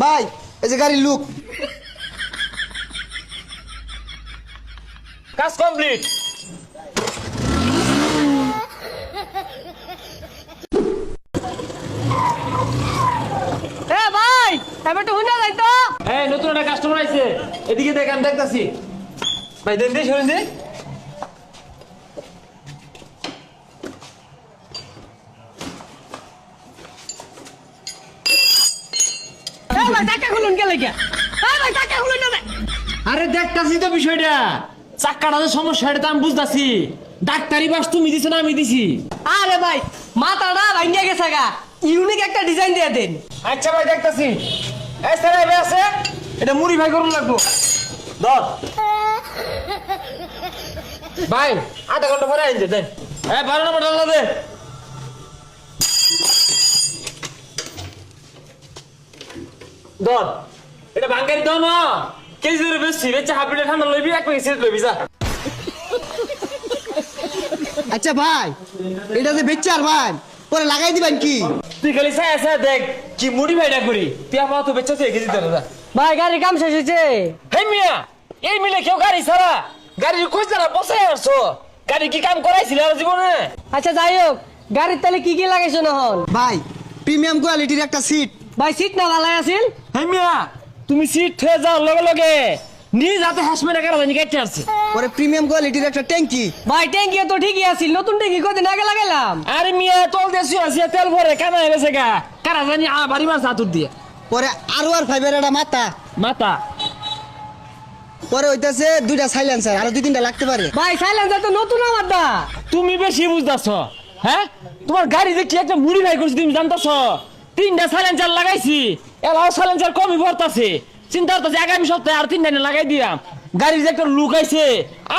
ভাই এই যে গাড়ির লুক। কাজ কমপ্লিট। ভাই এবার তো হুনা যাই তো। এই নতুন একটা কাস্টমার আইছে, এদিকে দেখ, আমি দেখতাছি। ভাই দেন দিই, শুনুন দিই। ভাই টাকা খুলুন কে লাগে? ভাই টাকা খুলুন না। আরে দেখতাছি তো বিষয়টা, চাক্কাটা যে সমস্যা এটা তো আমি বুঝতাছি। ডাক্তারি বাস তুমি দিছো না আমি দিছি? আরে ভাই মাথাটা ভাঙিয়া গেছে গা, ইউনিক একটা ডিজাইন দিয়ে দেন। আচ্ছা ভাই দেখতাছি। এই স্যার এবে আছে, এটা মুড়ি ভাই করুন লাগবো। ধর ভাই, আধা ঘন্টা পরে আইন দেন। 12 নম্বর ডালা দে। ধর এটা ভাঙ্গারি দাও না, কেজি ধরে বেশি বেচে হাফ লিটার ঠান্ডা লইবি, এক প্যাকেট সিগারেট লইবি যা। আচ্ছা ভাই এটা যে বেচার ভাই পরে লাগাই দিবেন কি? তুই খালি চাই আছে দেখ কি মুড়ি ভাইটা করি, তুই আমার তো বেচা তুই কেজি ধরে যা। ভাই গাড়ির কাম শেষ হয়েছে। হে মিয়া, এই মিলে কেউ গাড়ি ছাড়া গাড়ির খোঁজ না বসে আসছো, গাড়ি কি কাম করাইছিল আর জীবনে? আচ্ছা যাই হোক, গাড়ির তালে কি কি লাগাইছো না হন? ভাই প্রিমিয়াম কোয়ালিটির একটা সিট। ভাই সিট না ভালো আছিল? হে মিয়া, তুমি সিট হয়ে যাও লগে লগে নিজ হাতে হাসমের এগারো জানি কেটে আসছে। পরে প্রিমিয়াম কোয়ালিটির একটা ট্যাঙ্কি। ভাই ট্যাঙ্কি তো ঠিকই আছিল, নতুন ট্যাঙ্কি কদিন আগে লাগাইলাম। আরে মিয়া তোল দেশি আছে তেল ভরে কানা এসে গা, কারা জানি বাড়ি মাছ হাতুর দিয়ে। পরে আর ফাইভের একটা মাথা। মাথা পরে হইতাছে দুইটা সাইলেন্সার, আরো 2-3টা লাগতে পারে। ভাই সাইলেন্সার তো নতুন আমার দা। তুমি বেশি বুঝতেছ। হ্যাঁ, তোমার গাড়ি যে কি একটা মুড়ি ভাই করছি তুমি জানতেছ? 3টা সাইলেন্সার লাগাইছি, এলাও সাইলেন্সার কমই পড়তাছে। চিন্তা করতেছি আগামী সপ্তাহে আর 3টা লাগাই দিলাম। গাড়ির যে একটা লুক আইছে,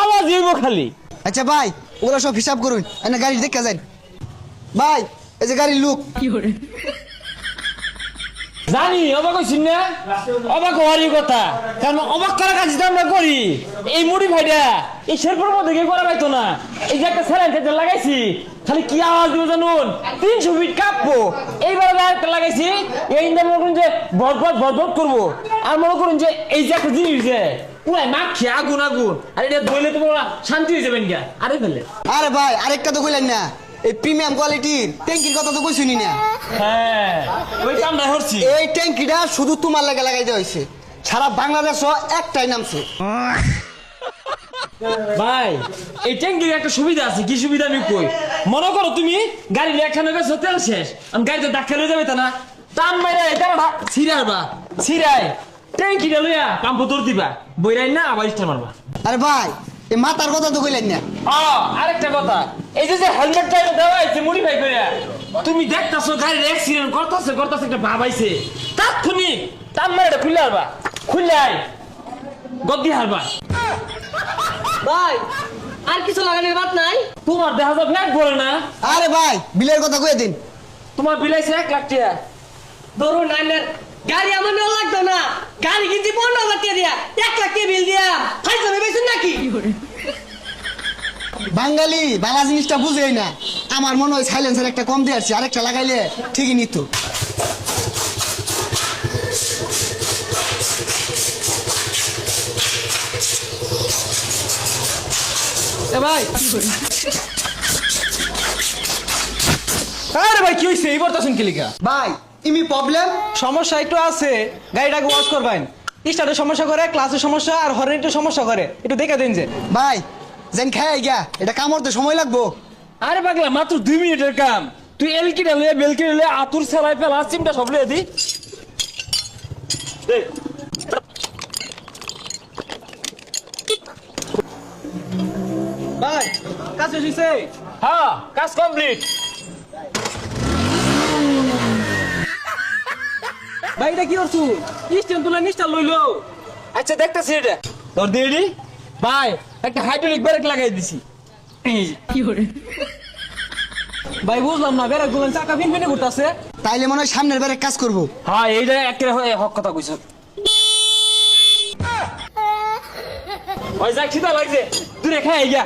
আওয়াজ হইব খালি। আচ্ছা ভাই ওগুলো সব হিসাব করুন, এনে গাড়ি দেখে যান। ভাই এই যে গাড়ির লুক। জানি অবাক হইছি না, অবাক হওয়ারই কথা, কারণ অবাক করার কাজ আমরা করি। এই মুড়ি ভাইটা এই শেরপুর মধ্যে কেউ করা পাইতো না। এই যে একটা সাইলেন্সার লাগাইছি, খালি কি আওয়াজ দিব জানুন, 300 ফিট কাঁপবো। এইবার একটা লাগাইছি, এই মনে করুন যে ভট করবো। আর মনে করুন যে এই যে একটা জিনিস যে পুরাই মাখছে আগুন আগুন, আর এটা ধরলে তো শান্তি হয়ে যাবেন গা। আরে ফেলে আরে ভাই আরেকটা তো কইলেন না, এই প্রিমিয়াম কোয়ালিটির ট্যাঙ্কির কথা তো কইছুনি না। হ্যাঁ ওই কামটা হচ্ছি। এই ট্যাঙ্কিটা শুধু তোমার লাগে লাগাই দেওয়া হয়েছে, সারা বাংলাদেশও একটাই নামছে। ভাই এই ট্যাঙ্কির একটা সুবিধা আছে, কি সুবিধা আমি কই। মনে করো তুমি গাড়ি লেখানো গেছো, তেল শেষ, আমি গাড়িতে ধাক্কা লয়ে যাবে তা না, টান মাইরা এটা ছিড়ারবা, ছিড়াই ট্যাঙ্কিটা লইয়া পাম্প তোর দিবা, বইরাই না আবার স্টার মারবা। আরে ভাই এই মাথার কথা তো কইলেন না। আরেকটা কথা, এই যে হেলমেট টাইম দেওয়া হয়েছে মুড়ি ভাই করে, তুমি দেখতেছো গাড়ির অ্যাক্সিডেন্ট করতেছে একটা ভাব আইছে, তাৎক্ষণিক টান মাইরা খুলে হারবা, খুলে আই গদ্দি হারবা। ভাই আর কিছু লাগানোর বাদ নাই? তোমার দেখা যায় ফ্ল্যাট ভরে না। আরে ভাই বিলের কথা কয়ে দিন। তোমার বিলাইছে 1 লাখ টাকা। ধরুন নাইনের গাড়ি আমার না লাগতো না, গাড়ি কিনছি 15,000 টাকা দিয়া, 1 লাখ টাকা বিল দিয়া ফাইজা ভেবেছেন নাকি? বাঙালি বাংলা জিনিসটা বুঝেই না। আমার মনে হয় সাইলেন্সার একটা কম দিয়ে আসছে, আরেকটা লাগাইলে ঠিকই নিত। ভাই আরে ভাই কি হইছে এইবার তো শুন কিলিকা। ভাই ইমি প্রবলেম সমস্যা একটু আছে, গাড়িটাকে ওয়াশ করবেন। স্টার্টের সমস্যা করে, ক্লাসের সমস্যা আর হর্নেটের সমস্যা করে, একটু দেখে দিন যে। ভাই যেন খাই গিয়া এটা কামড়তে সময় লাগবো। আরে পাগলা মাত্র 2 মিনিটের কাম, তুই এলকি ডালে বেলকি ডালে আতুর ছাড়াই ফেলা চিমটা সব লিয়ে দি। ভাই কাজ শেষ হইছে? হ্যাঁ কাজ কমপ্লিট। ভাই এটা কি করছু? স্ট্যান্ড তুলে নিস্টার লইলো। আচ্ছা দেখতেছি এটা তোর দেড়ি। ভাই একটা হাইড্রোলিক ব্রেক লাগাই দিছি। ভাই বুঝলাম না, বেড়া গুলো চাকা ফিন ফিনে ঘুরতেছে। তাইলে মনে হয় সামনের বারে কাজ করবো। হ্যাঁ এইটা একেবারে হক কথা কইছ। ওই যাক খিদা লাগছে, তুই রেখে আই গা।